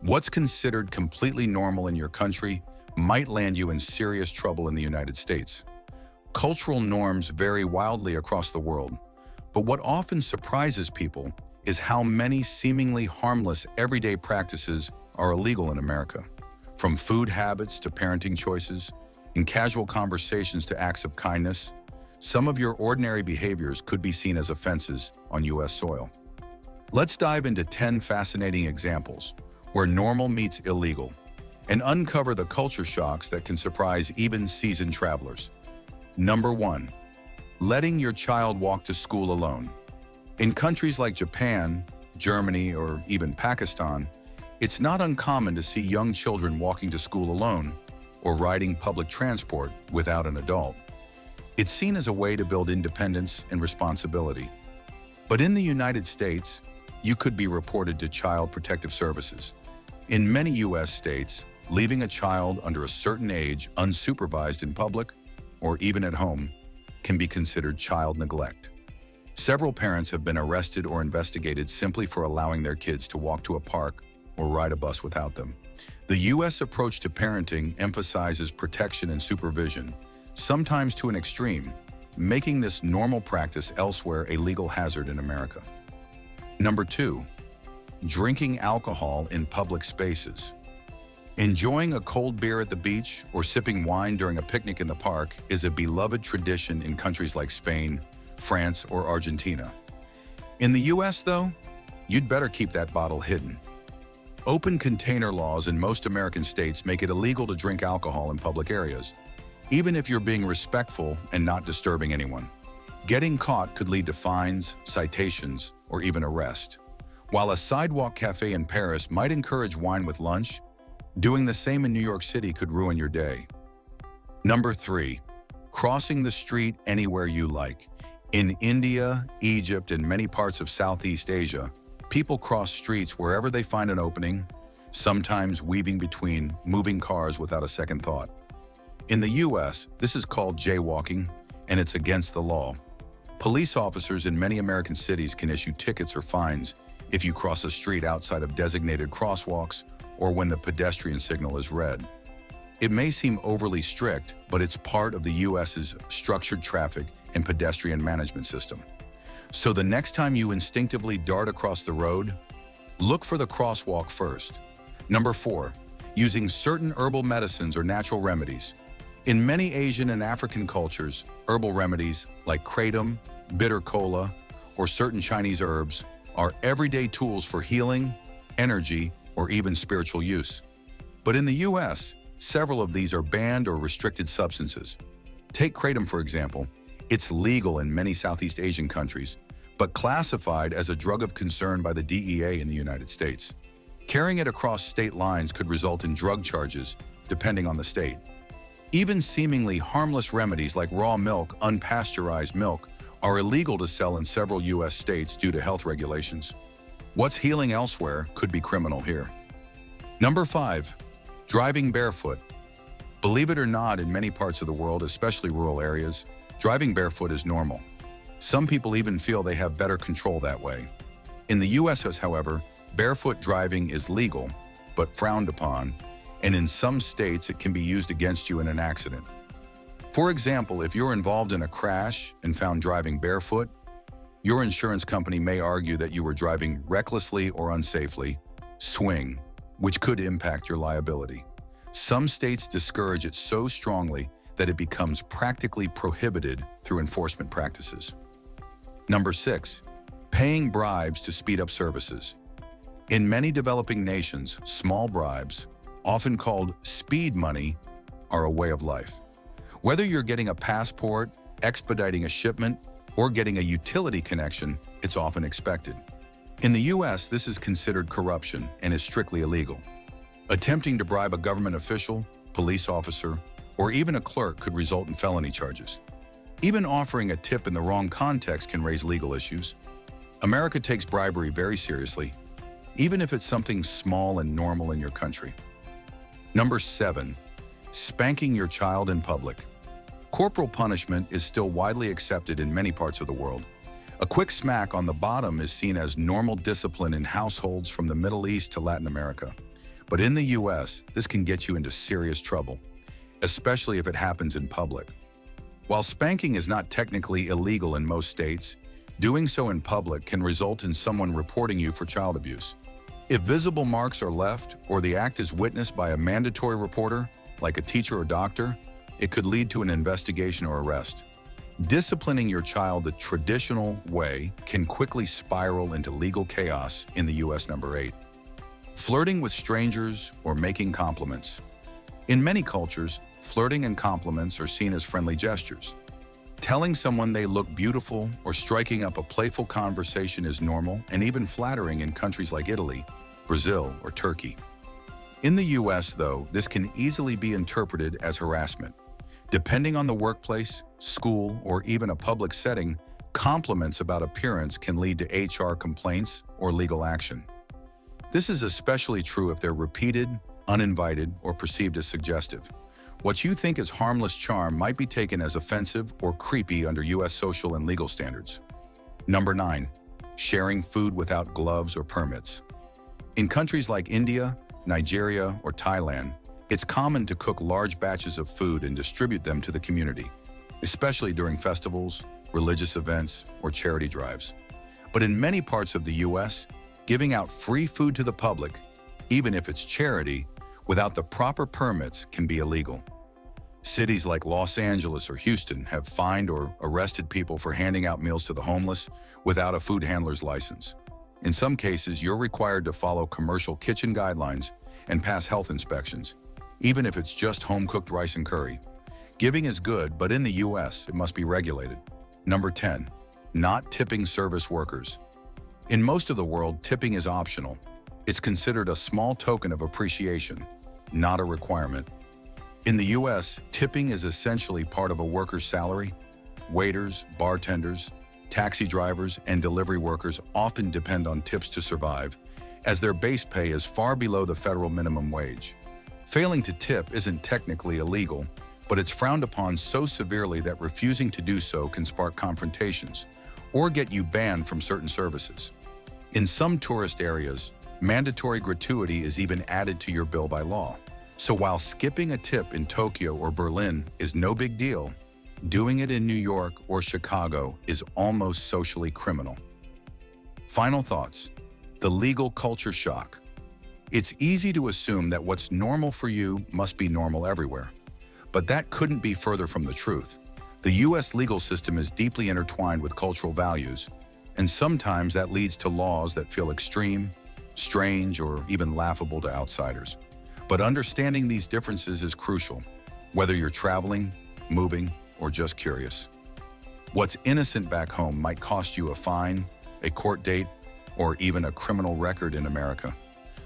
What's considered completely normal in your country might land you in serious trouble in the United States. Cultural norms vary wildly across the world, but what often surprises people is how many seemingly harmless everyday practices are illegal in America. From food habits to parenting choices, in casual conversations to acts of kindness, some of your ordinary behaviors could be seen as offenses on U.S. soil. Let's dive into 10 fascinating examples where normal meets illegal and uncover the culture shocks that can surprise even seasoned travelers. Number 1. Letting your child walk to school alone. In countries like Japan, Germany, or even Pakistan, it's not uncommon to see young children walking to school alone or riding public transport without an adult. It's seen as a way to build independence and responsibility. But in the United States, you could be reported to Child Protective Services. In many U.S. states, leaving a child under a certain age unsupervised in public or even at home can be considered child neglect. Several parents have been arrested or investigated simply for allowing their kids to walk to a park or ride a bus without them. The U.S. approach to parenting emphasizes protection and supervision, sometimes to an extreme, making this normal practice elsewhere a legal hazard in America. Number 2. Drinking alcohol in public spaces. Enjoying a cold beer at the beach or sipping wine during a picnic in the park is a beloved tradition in countries like Spain, France, or Argentina. In the U.S., though, you'd better keep that bottle hidden. Open container laws in most American states make it illegal to drink alcohol in public areas, even if you're being respectful and not disturbing anyone. Getting caught could lead to fines, citations, or even arrest. While a sidewalk cafe in Paris might encourage wine with lunch, doing the same in New York City could ruin your day. Number 3. Crossing the street anywhere you like. In India, Egypt, and many parts of Southeast Asia, people cross streets wherever they find an opening, sometimes weaving between moving cars without a second thought. In the U.S., this is called jaywalking, and it's against the law. Police officers in many American cities can issue tickets or fines if you cross a street outside of designated crosswalks or when the pedestrian signal is red. It may seem overly strict, but it's part of the U.S.'s structured traffic and pedestrian management system. So the next time you instinctively dart across the road, look for the crosswalk first. Number 4. Using certain herbal medicines or natural remedies. In many Asian and African cultures, herbal remedies like kratom, bitter kola, or certain Chinese herbs are everyday tools for healing, energy, or even spiritual use. But in the U.S., several of these are banned or restricted substances. Take kratom, for example. It's legal in many Southeast Asian countries, but classified as a drug of concern by the DEA in the United States. Carrying it across state lines could result in drug charges, depending on the state. Even seemingly harmless remedies like raw milk, unpasteurized milk, are illegal to sell in several U.S. states due to health regulations. What's healing elsewhere could be criminal here. Number 5. Driving barefoot. Believe it or not, in many parts of the world, especially rural areas, driving barefoot is normal. Some people even feel they have better control that way. In the U.S., however, barefoot driving is legal, but frowned upon, and in some states it can be used against you in an accident. For example, if you're involved in a crash and found driving barefoot, your insurance company may argue that you were driving recklessly or unsafely, swing, which could impact your liability. Some states discourage it so strongly that it becomes practically prohibited through enforcement practices. Number 6. Paying bribes to speed up services. In many developing nations, small bribes, often called speed money, are a way of life. Whether you're getting a passport, expediting a shipment, or getting a utility connection, it's often expected. In the U.S., this is considered corruption and is strictly illegal. Attempting to bribe a government official, police officer, or even a clerk could result in felony charges. Even offering a tip in the wrong context can raise legal issues. America takes bribery very seriously, even if it's something small and normal in your country. Number 7. Spanking your child in public. Corporal punishment is still widely accepted in many parts of the world. A quick smack on the bottom is seen as normal discipline in households from the Middle East to Latin America. But in the US, this can get you into serious trouble, especially if it happens in public. While spanking is not technically illegal in most states, doing so in public can result in someone reporting you for child abuse. If visible marks are left or the act is witnessed by a mandatory reporter, like a teacher or doctor, it could lead to an investigation or arrest. Disciplining your child the traditional way can quickly spiral into legal chaos in the US. Number 8. Flirting with strangers or making compliments. In many cultures, flirting and compliments are seen as friendly gestures. Telling someone they look beautiful or striking up a playful conversation is normal and even flattering in countries like Italy, Brazil, or Turkey. In the US, though, this can easily be interpreted as harassment. Depending on the workplace, school, or even a public setting, compliments about appearance can lead to HR complaints or legal action. This is especially true if they're repeated, uninvited, or perceived as suggestive. What you think is harmless charm might be taken as offensive or creepy under US social and legal standards. Number 9. Sharing food without gloves or permits. In countries like India, Nigeria, or Thailand, it's common to cook large batches of food and distribute them to the community, especially during festivals, religious events, or charity drives. But in many parts of the US, giving out free food to the public, even if it's charity, without the proper permits can be illegal. Cities like Los Angeles or Houston have fined or arrested people for handing out meals to the homeless without a food handler's license. In some cases, you're required to follow commercial kitchen guidelines and pass health inspections, even if it's just home-cooked rice and curry. Giving is good, but in the US, it must be regulated. Number 10. Not tipping service workers. In most of the world, tipping is optional. It's considered a small token of appreciation, not a requirement. In the US, tipping is essentially part of a worker's salary. Waiters, bartenders, taxi drivers, and delivery workers often depend on tips to survive, as their base pay is far below the federal minimum wage. Failing to tip isn't technically illegal, but it's frowned upon so severely that refusing to do so can spark confrontations or get you banned from certain services. In some tourist areas, mandatory gratuity is even added to your bill by law. So while skipping a tip in Tokyo or Berlin is no big deal, doing it in New York or Chicago is almost socially criminal. Final thoughts. The legal culture shock. It's easy to assume that what's normal for you must be normal everywhere. But that couldn't be further from the truth. The US legal system is deeply intertwined with cultural values, and sometimes that leads to laws that feel extreme, strange, or even laughable to outsiders. But understanding these differences is crucial, whether you're traveling, moving, or just curious. What's innocent back home might cost you a fine, a court date, or even a criminal record in America.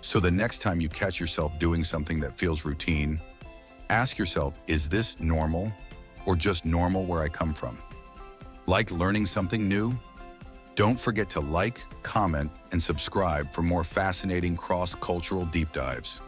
So the next time you catch yourself doing something that feels routine, ask yourself, is this normal or just normal where I come from? Like learning something new? Don't forget to like, comment, and subscribe for more fascinating cross-cultural deep dives.